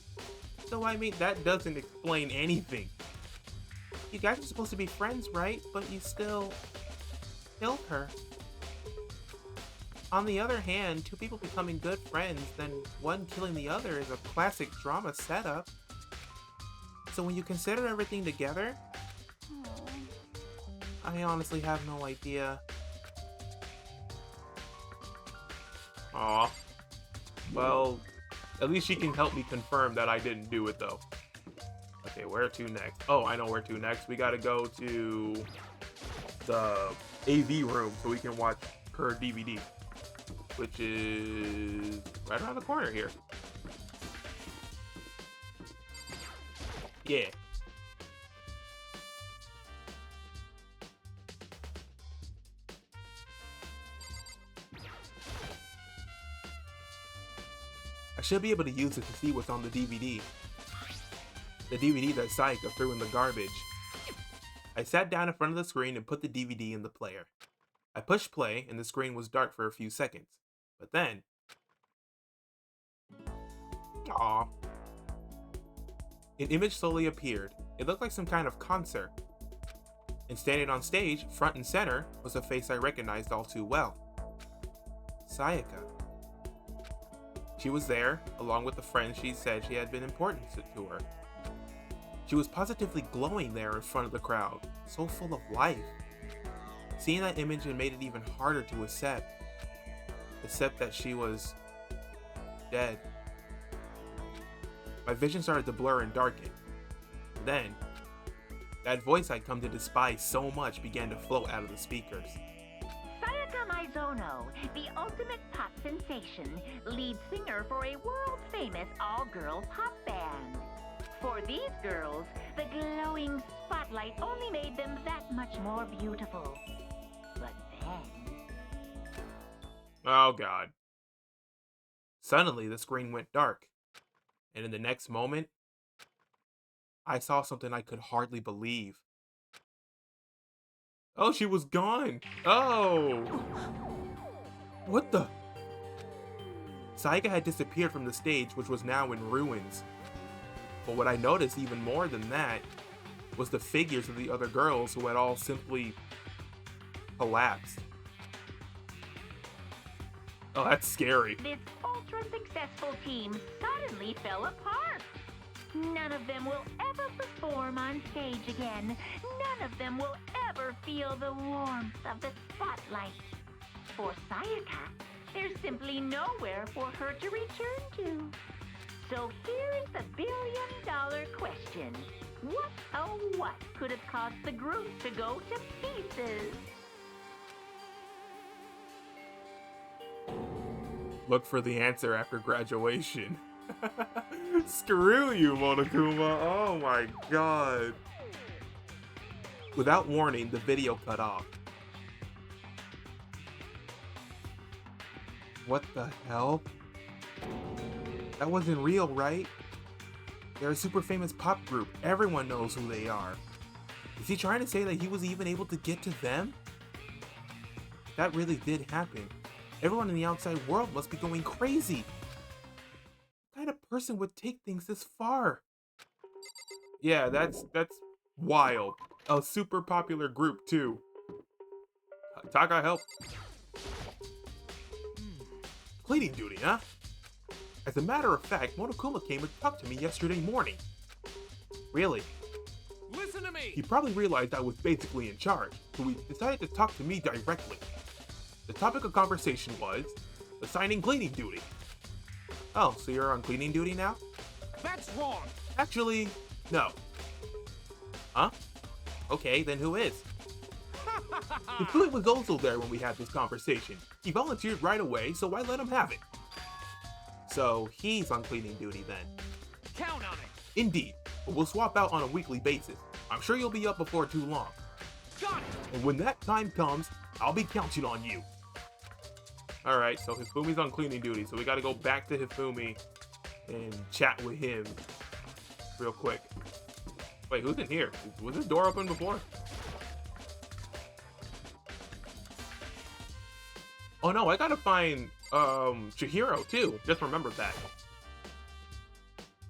So I mean, that doesn't explain anything. You guys are supposed to be friends, right? But you still killed her. On the other hand, two people becoming good friends, then one killing the other is a classic drama setup. So when you consider everything together, I honestly have no idea. Aw. Well, at least she can help me confirm that I didn't do it, though. Okay, where to next? Oh, I know where to next. We gotta go to the AV room so we can watch her DVD, which is right around the corner here. Yeah. I should be able to use it to see what's on the DVD. The DVD that Sayaka threw in the garbage. I sat down in front of the screen and put the DVD in the player. I pushed play and the screen was dark for a few seconds. But then... Aww. An image slowly appeared. It looked like some kind of concert. And standing on stage, front and center, was a face I recognized all too well. Sayaka. She was there, along with the friends she said she had been important to her. She was positively glowing there in front of the crowd, so full of life. Seeing that image had made it even harder to accept that she was dead. My vision started to blur and darken. Then, that voice I'd come to despise so much began to float out of the speakers. Sayaka Maizono, the ultimate pop sensation, lead singer for a world-famous all-girl pop band. For these girls, the glowing spotlight only made them that much more beautiful. But then... Oh, God. Suddenly, the screen went dark. And in the next moment, I saw something I could hardly believe. Oh, she was gone. Oh. What the? Sayaka had disappeared from the stage, which was now in ruins. But what I noticed even more than that was the figures of the other girls who had all simply collapsed. Oh, that's scary. This ultra-successful team suddenly fell apart. None of them will ever perform on stage again. None of them will ever feel the warmth of the spotlight. For Sayaka, there's simply nowhere for her to return to. So here is the billion-dollar question. What, oh what, could have caused the group to go to pieces? Look for the answer after graduation. Screw you, Monokuma. Oh my god. Without warning, the video cut off. What the hell? That wasn't real, right? They're a super famous pop group. Everyone knows who they are. Is he trying to say that he was even able to get to them? That really did happen. Everyone in the outside world must be going crazy. What kind of person would take things this far? Yeah, that's wild. A super popular group too. Taka, help. Cleaning duty, huh? As a matter of fact, Monokuma came and talked to me yesterday morning. Really? Listen to me! He probably realized I was basically in charge, so he decided to talk to me directly. The topic of conversation was assigning cleaning duty. Oh, so you're on cleaning duty now? That's wrong! Actually, no. Huh? Okay, then who is? The Fluid was also there when we had this conversation. He volunteered right away, so I let him have it. So he's on cleaning duty then. Count on it! Indeed, but we'll swap out on a weekly basis. I'm sure you'll be up before too long. Got it! And when that time comes, I'll be counting on you. Alright, so Hifumi's on cleaning duty, so we gotta go back to Hifumi and chat with him real quick. Wait, who's in here? Was this door open before? Oh no, I gotta find Chihiro too. Just remembered that.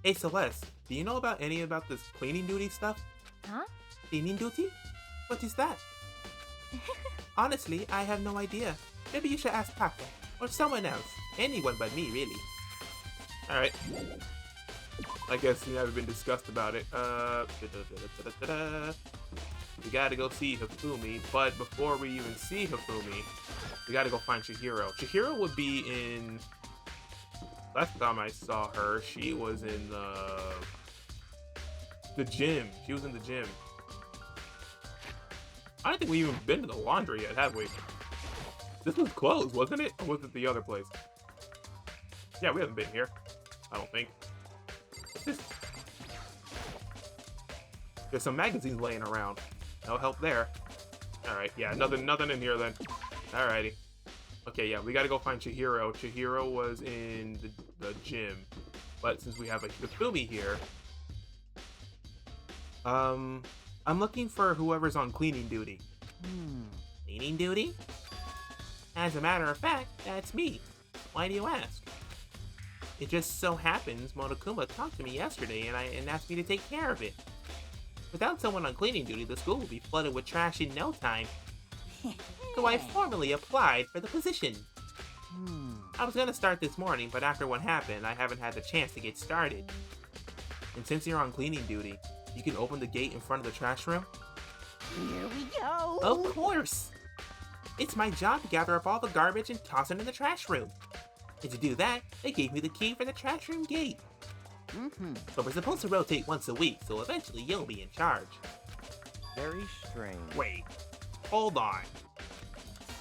Hey Celeste, do you know about this cleaning duty stuff? Huh? Cleaning duty? What is that? Honestly, I have no idea. Maybe you should ask Papa or someone else. Anyone but me, really. Alright. I guess we haven't been discussed about it. We gotta go see Hifumi, but before we even see Hifumi, we gotta go find Chihiro. Chihiro would be in... Last time I saw her, she was in the gym. She was in the gym. I don't think we've even been to the laundry yet, have we? This was closed, wasn't it? Or was it the other place? Yeah, we haven't been here. I don't think. What's this? There's some magazines laying around. No help there. Alright, yeah, nothing in here then. Alrighty. Okay, yeah, we gotta go find Chihiro. Chihiro was in the gym. But since we have a Hifumi here... I'm looking for whoever's on cleaning duty. Cleaning duty? As a matter of fact, that's me. Why do you ask? It just so happens Monokuma talked to me yesterday and asked me to take care of it. Without someone on cleaning duty, the school will be flooded with trash in no time. So I formally applied for the position. I was gonna start this morning, but after what happened, I haven't had the chance to get started. And since you're on cleaning duty, you can open the gate in front of the trash room? Here we go. Of course! It's my job to gather up all the garbage and toss it in the trash room. And to do that, they gave me the key for the trash room gate. But we're supposed to rotate once a week, so eventually you'll be in charge. Very strange. Wait, hold on.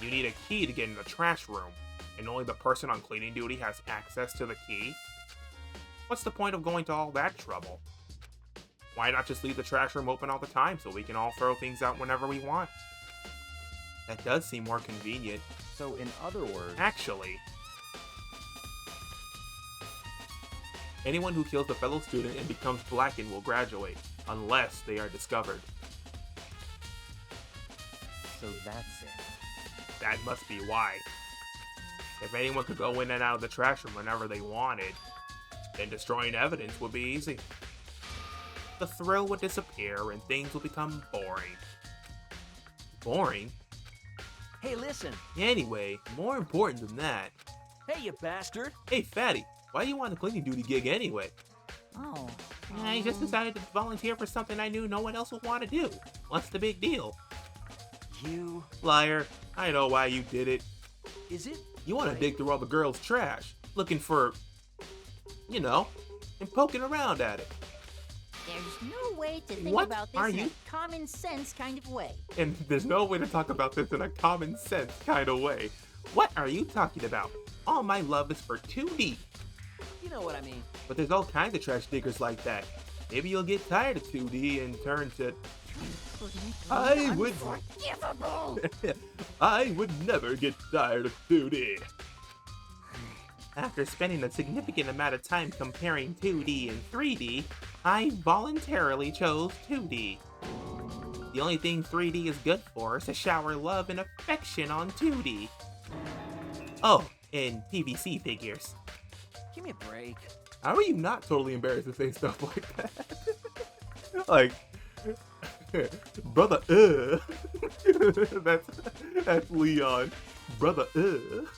You need a key to get in the trash room, and only the person on cleaning duty has access to the key? What's the point of going to all that trouble? Why not just leave the trash room open all the time so we can all throw things out whenever we want? That does seem more convenient. So in other words... Actually, anyone who kills a fellow student and becomes blackened will graduate, unless they are discovered. So that's it. That must be why. If anyone could go in and out of the trash room whenever they wanted, then destroying evidence would be easy. The thrill would disappear and things would become boring. Boring? Hey, listen. Anyway, more important than that. Hey, you bastard. Hey, Fatty, why do you want a cleaning duty gig anyway? Oh. I just decided to volunteer for something I knew no one else would want to do. What's the big deal? You... Liar, I know why you did it. Is it? You want to dig through all the girls' trash, looking for, you know, and poking around at it. There's no way to think What about are this in you- a common sense kind of way. And there's no way to talk about this in a common sense kind of way. What are you talking about? All my love is for 2D. You know what I mean. But there's all kinds of trash diggers like that. Maybe you'll get tired of 2D and turn to... I would... Unforgivable! I would never get tired of 2D. After spending a significant amount of time comparing 2D and 3D, I voluntarily chose 2D. The only thing 3D is good for is to shower love and affection on 2D. Oh, and PVC figures. Give me a break. How are you not totally embarrassed to say stuff like that? Like, brother, that's Leon. Brother, If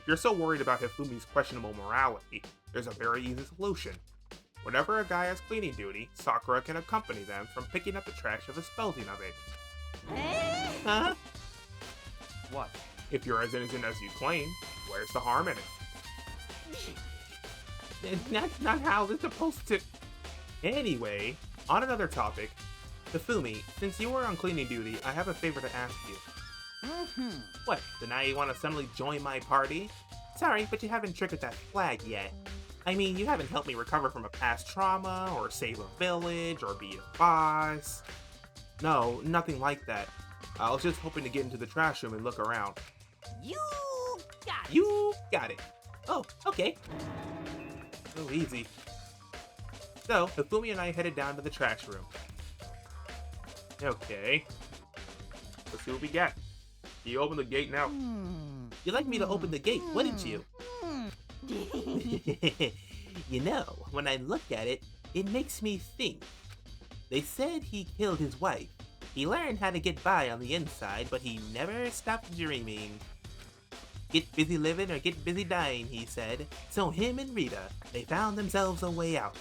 you're so worried about Hifumi's questionable morality, there's a very easy solution. Whenever a guy has cleaning duty, Sakura can accompany them from picking up the trash or disposing of it. Huh? What? If you're as innocent as you claim, where's the harm in it? That's not how this is supposed to... Anyway, on another topic, Hifumi, since you were on cleaning duty, I have a favor to ask you. What, so now you want to suddenly join my party? Sorry, but you haven't triggered that flag yet. I mean, you haven't helped me recover from a past trauma, or save a village, or be a boss. No, nothing like that. I was just hoping to get into the trash room and look around. You got it. You got it. Oh, okay. So easy. So, Hifumi and I headed down to the trash room. Okay. Let's see what we got. Can you open the gate now? You'd like me to open the gate, wouldn't you? You know, when I look at it, it makes me think. They said he killed his wife. He learned how to get by on the inside, but he never stopped dreaming. Get busy living or get busy dying, he said. So him and Rita, they found themselves a way out.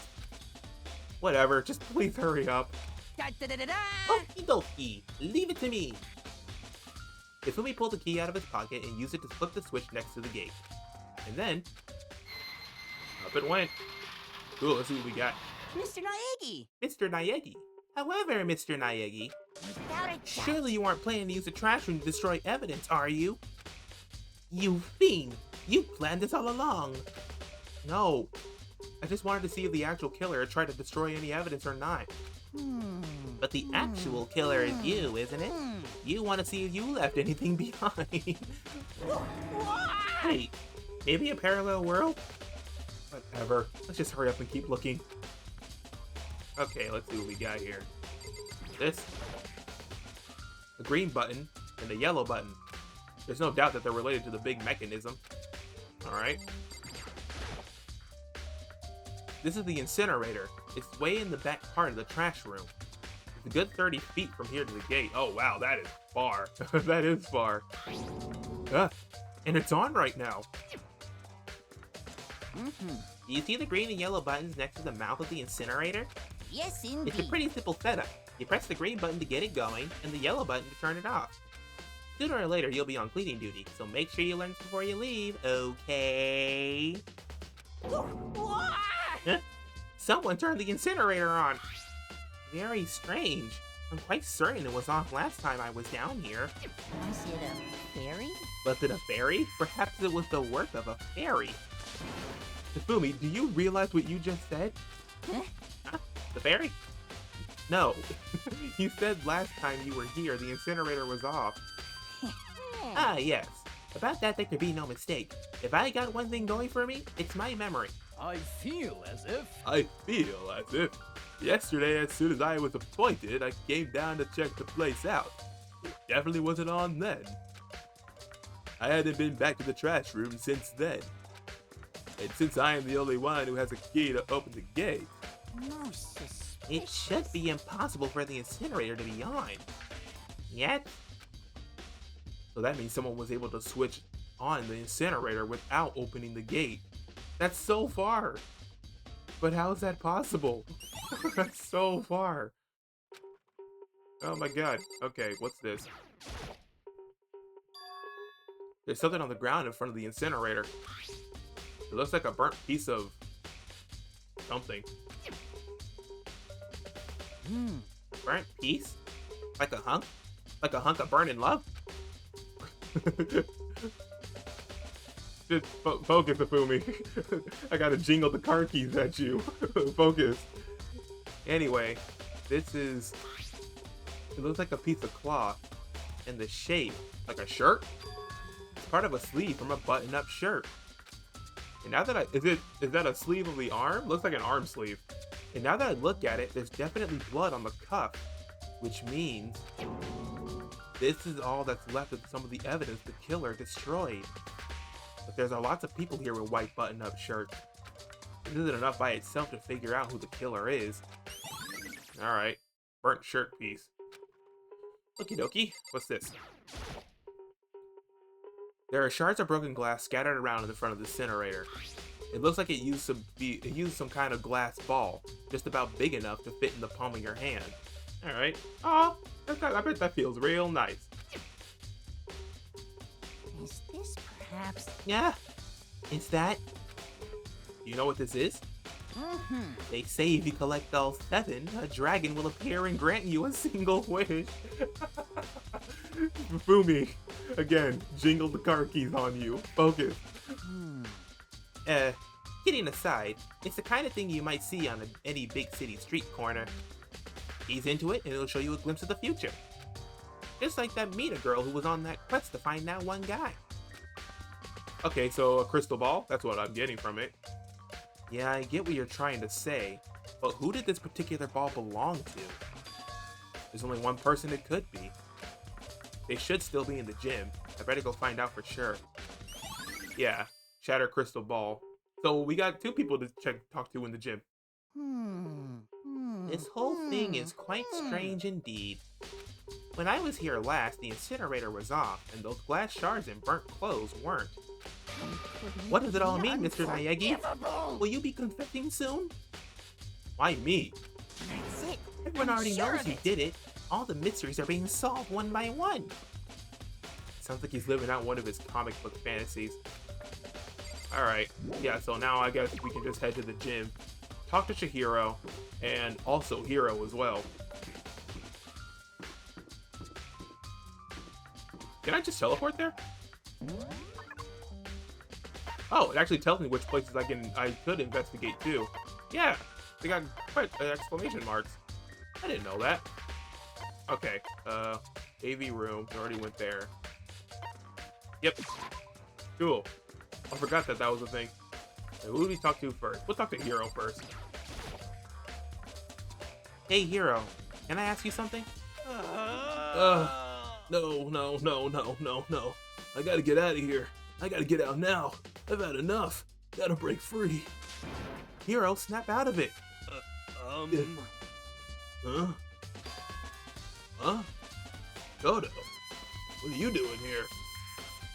Whatever, just please hurry up. Da-da-da-da-da. Okie dokie, leave it to me. Hifumi pulled the key out of his pocket and used it to flip the switch next to the gate. And then, up it went. Cool, let's see what we got. Mr. Naegi. Mr. Naegi. However, Mr. Naegi, Without a doubt. surely you aren't planning to use the trash room to destroy evidence, are you? You fiend! You planned this all along! No, I just wanted to see if the actual killer had tried to destroy any evidence or not. But the actual killer is you, isn't it? You want to see if you left anything behind. Hey, maybe a parallel world? Whatever, let's just hurry up and keep looking. Okay, let's see what we got here. This, the green button, and the yellow button. There's no doubt that they're related to the big mechanism. Alright. This is the incinerator. It's way in the back part of the trash room. It's a good 30 feet from here to the gate. Oh wow, that is far. That is far. And it's on right now. Do you see the green and yellow buttons next to the mouth of the incinerator? Yes, indeed. It's a pretty simple setup. You press the green button to get it going, and the yellow button to turn it off. Sooner or later, you'll be on cleaning duty, so make sure you learn this before you leave, okay? Huh? Someone turned the incinerator on! Very strange. I'm quite certain it was off last time I was down here. Was it a fairy? Was it a fairy? Perhaps it was the work of a fairy. Hifumi, do you realize what you just said? Huh? The fairy? No. You said last time you were here, the incinerator was off. Ah, yes. About that, there could be no mistake. If I got one thing going for me, it's my memory. I feel as if. Yesterday, as soon as I was appointed, I came down to check the place out. It definitely wasn't on then. I hadn't been back to the trash room since then. And since I am the only one who has a key to open the gate, Most suspicious. It should be impossible for the incinerator to be on. Yet? so that means someone was able to switch on the incinerator without opening the gate. That's so far. But how is that possible? That's so far. Oh my god. Okay, what's this? There's something on the ground in front of the incinerator. It looks like a burnt piece of something. Burnt piece? Like a hunk? Like a hunk of burning love? Just focus, Ifumi. I gotta jingle the car keys at you. Focus. Anyway, this is... It looks like a piece of cloth. And the shape, like a shirt? It's part of a sleeve from a button-up shirt. And now that is that a sleeve of the arm? Looks like an arm sleeve. And now that I look at it, there's definitely blood on the cuff. Which means this is all that's left of some of the evidence the killer destroyed. But there's lots of people here with white button-up shirts. This isn't enough by itself to figure out who the killer is. Alright, burnt shirt piece. Okie dokie, what's this? There are shards of broken glass scattered around in the front of the incinerator. It looks like it used some kind of glass ball, just about big enough to fit in the palm of your hand. Alright. Oh, I bet that feels real nice. Is this perhaps? Yeah, it's that. Do you know what this is? They say if you collect all 7, a dragon will appear and grant you a single wish. Fumi, again, jingle the car keys on you. Focus. Kidding aside, it's the kind of thing you might see on any big city street corner. Ease into it and it'll show you a glimpse of the future. Just like that Mina girl who was on that quest to find that one guy. Okay, so a crystal ball? That's what I'm getting from it. Yeah, I get what you're trying to say, but who did this particular ball belong to? There's only one person it could be. They should still be in the gym. I better go find out for sure. Yeah, shatter crystal ball. So we got 2 people to talk to in the gym. This whole thing is quite strange indeed. When I was here last, the incinerator was off, and those glass shards and burnt clothes weren't. What does it all mean, Mr. Naegi? Will you be confessing soon? Why me? That's it. Everyone I'm already sure knows of you it. did it. All the mysteries are being solved one by one. Sounds like he's living out one of his comic book fantasies. Alright, yeah, so now I guess we can just head to the gym, talk to Chihiro, and also Hiro as well. Can I just teleport there? Oh, it actually tells me which places I could investigate too. Yeah, they got quite exclamation marks. I didn't know that. Okay, AV room, we already went there. Yep, cool. I forgot that was a thing. Okay, who do we talk to first? We'll talk to Hiro first. Hey, Hiro, can I ask you something? No. I gotta get out of here. I gotta get out now. I've had enough. Gotta break free. Hiro, snap out of it. Huh? Huh? Dodo, what are you doing here?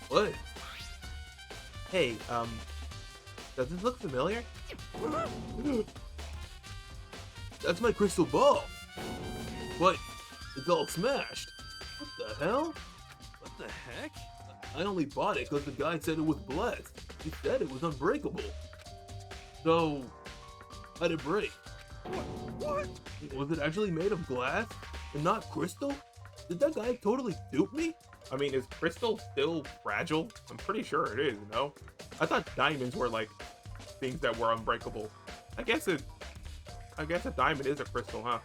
What? Hey, does this look familiar? That's my crystal ball. What? It's all smashed. What the hell? What the heck? I only bought it because the guy said it was blessed. He said it was unbreakable. So, how'd it break? What? Was it actually made of glass and not crystal? Did that guy totally dupe me? I mean, is crystal still fragile? I'm pretty sure it is, no? I thought diamonds were like things that were unbreakable. I guess a diamond is a crystal, huh?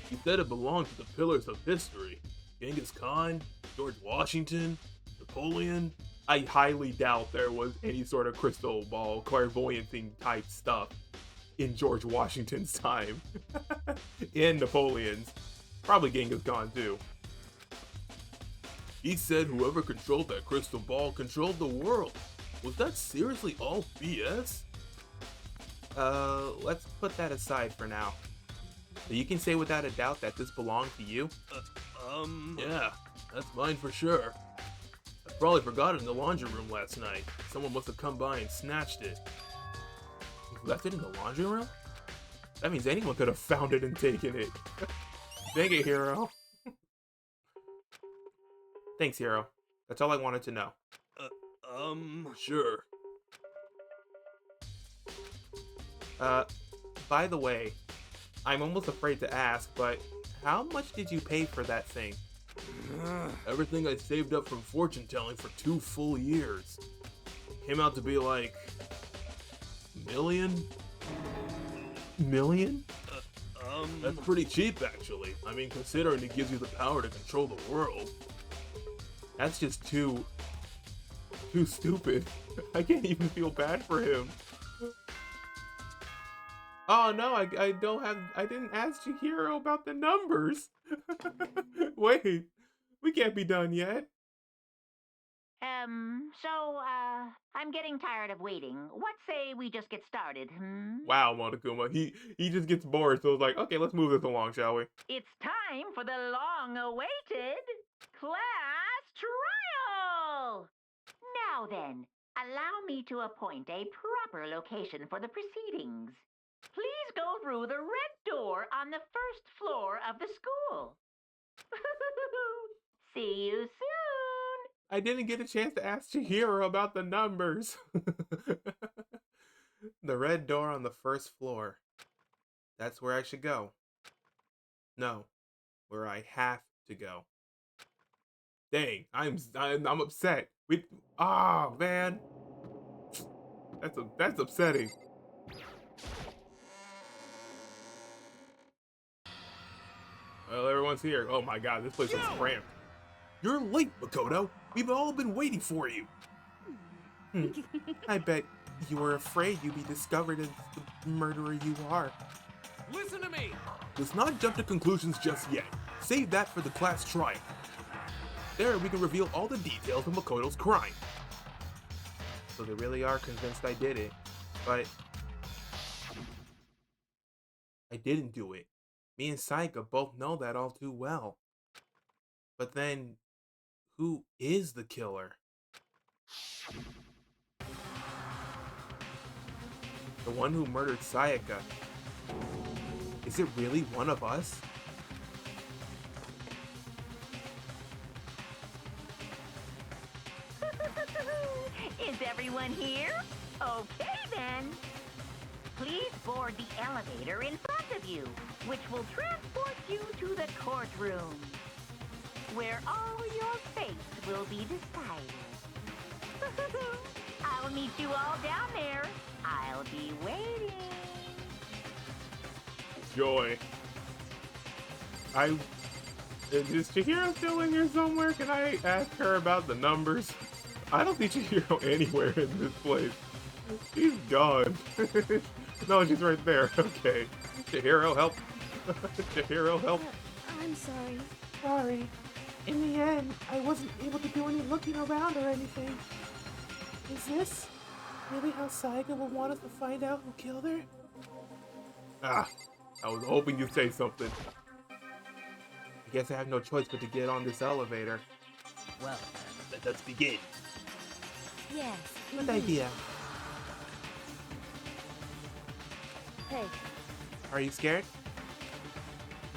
He said it belonged to the pillars of history. Genghis Khan, George Washington, Napoleon. I highly doubt there was any sort of crystal ball, clairvoyanting type stuff in George Washington's time. And Napoleon's. Probably Genghis Khan too. He said whoever controlled that crystal ball controlled the world. Was that seriously all BS? Let's put that aside for now. So you can say without a doubt that this belonged to you? Yeah, that's mine for sure. I probably forgot it in the laundry room last night. Someone must have come by and snatched it. You left it in the laundry room? That means anyone could have found it and taken it. Dang it, Hiro. Thanks, Hiro. That's all I wanted to know. Sure. By the way, I'm almost afraid to ask, but how much did you pay for that thing? Everything I saved up from fortune telling for 2 full years. Came out to be like... $1 Million? That's pretty cheap, actually. I mean, considering it gives you the power to control the world. That's just too stupid. I can't even feel bad for him. Oh no, I didn't ask Chihiro about the numbers. Wait, we can't be done yet. I'm getting tired of waiting. What say we just get started, Wow, Monokuma. He just gets bored, so it's like, okay, let's move this along, shall we? It's time for the long-awaited class trial! Now then, allow me to appoint a proper location for the proceedings. Please go through the red door on the first floor of the school. See you soon! I didn't get a chance to ask Chihiro about the numbers. The red door on the first floor. That's where I should go. No, where I have to go. Dang, I'm upset. Man. That's upsetting. Well, everyone's here. Oh my god, this place is cramped. You're late, Makoto. We've all been waiting for you. I bet you were afraid you'd be discovered as the murderer you are. Listen to me! Let's not jump to conclusions just yet. Save that for the class trial. There, we can reveal all the details of Makoto's crime. So they really are convinced I did it, but I didn't do it. Me and Sayaka both know that all too well. But then, who is the killer? The one who murdered Sayaka. Is it really one of us? Is everyone here? Okay then. Please board the elevator in front of you, which will transport you to the courtroom, where all your fates will be decided. I'll meet you all down there. I'll be waiting. Joy. Is Chihiro still in here somewhere? Can I ask her about the numbers? I don't see Chihiro anywhere in this place. She's gone. No, she's right there. Okay. Chihiro, help. Chihiro, help. I'm sorry. Sorry. In the end, I wasn't able to do any looking around or anything. Is this really how Sayaka will want us to find out who killed her? Ah, I was hoping you'd say something. I guess I have no choice but to get on this elevator. Well, Let's begin. Yes. Good idea. Hey, Are you scared?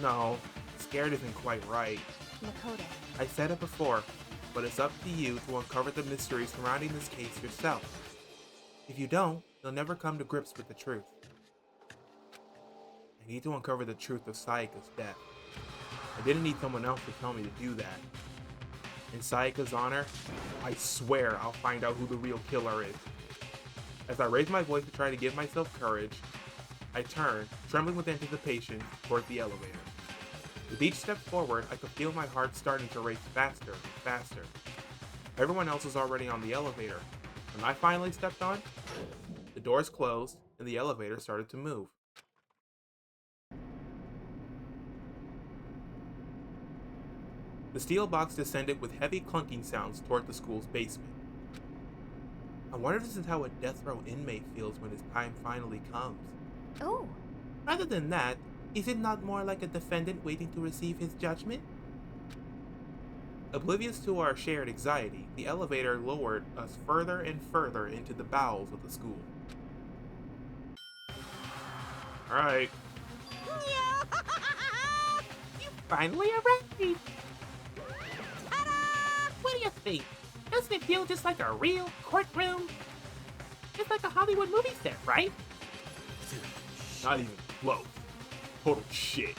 No, scared isn't quite right. Makoto. I said it before, but it's up to you to uncover the mystery surrounding this case yourself. If you don't, you'll never come to grips with the truth. I need to uncover the truth of Sayaka's death. I didn't need someone else to tell me to do that. In Sayaka's honor, I swear I'll find out who the real killer is. As I raise my voice to try to give myself courage, I turn, trembling with anticipation, toward the elevator. With each step forward, I could feel my heart starting to race faster and faster. Everyone else was already on the elevator. When I finally stepped on, the doors closed and the elevator started to move. The steel box descended with heavy clunking sounds toward the school's basement. I wonder if this is how a death row inmate feels when his time finally comes. Oh, Rather than that, is it not more like a defendant waiting to receive his judgment? Oblivious to our shared anxiety, the elevator lowered us further and further into the bowels of the school. Alright. You finally arrived! Ta-da! What do you think? Doesn't it feel just like a real courtroom? Just like a Hollywood movie set, right? Not even close. Total shit.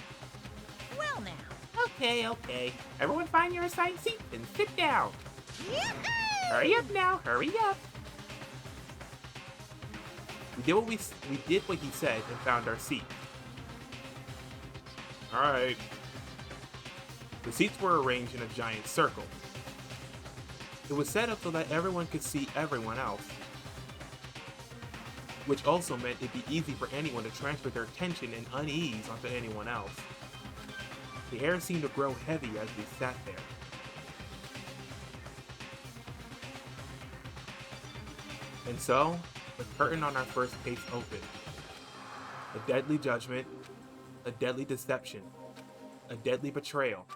Well now. Okay. Everyone find your assigned seat and sit down. Hurry up now, hurry up. We did what he said and found our seat. Alright. The seats were arranged in a giant circle. It was set up so that everyone could see everyone else, which also meant it'd be easy for anyone to transfer their tension and unease onto anyone else. The air seemed to grow heavy as we sat there. And so, the curtain on our first case opened. A deadly judgment, a deadly deception, a deadly betrayal,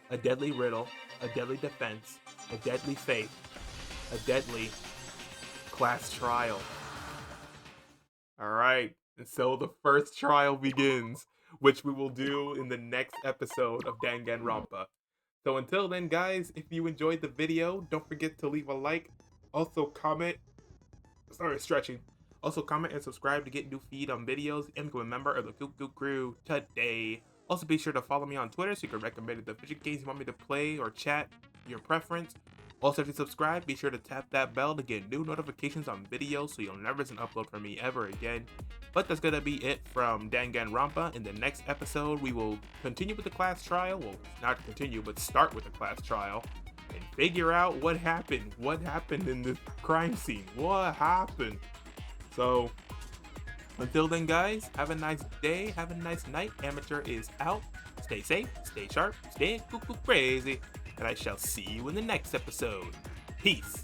a deadly riddle, a deadly defense, a deadly fate, a deadly class trial. Alright. And so the first trial begins, which we will do in the next episode of Danganronpa. So until then, guys, if you enjoyed the video, don't forget to leave a like. Also comment. Sorry, stretching. Also comment and subscribe to get new feed on videos and become a member of the Cuckoo Crew today. Also be sure to follow me on Twitter so you can recommend the fidget games you want me to play or chat, your preference. Also, if you subscribe, be sure to tap that bell to get new notifications on videos so you'll never miss an upload from me ever again. But that's gonna be it from Danganronpa. In the next episode, we will continue with the class trial. Well, not continue, but start with the class trial and figure out what happened. What happened in the crime scene? What happened? So, until then, guys, have a nice day, have a nice night. Amateur is out. Stay safe, stay sharp, stay cuckoo crazy, and I shall see you in the next episode. Peace.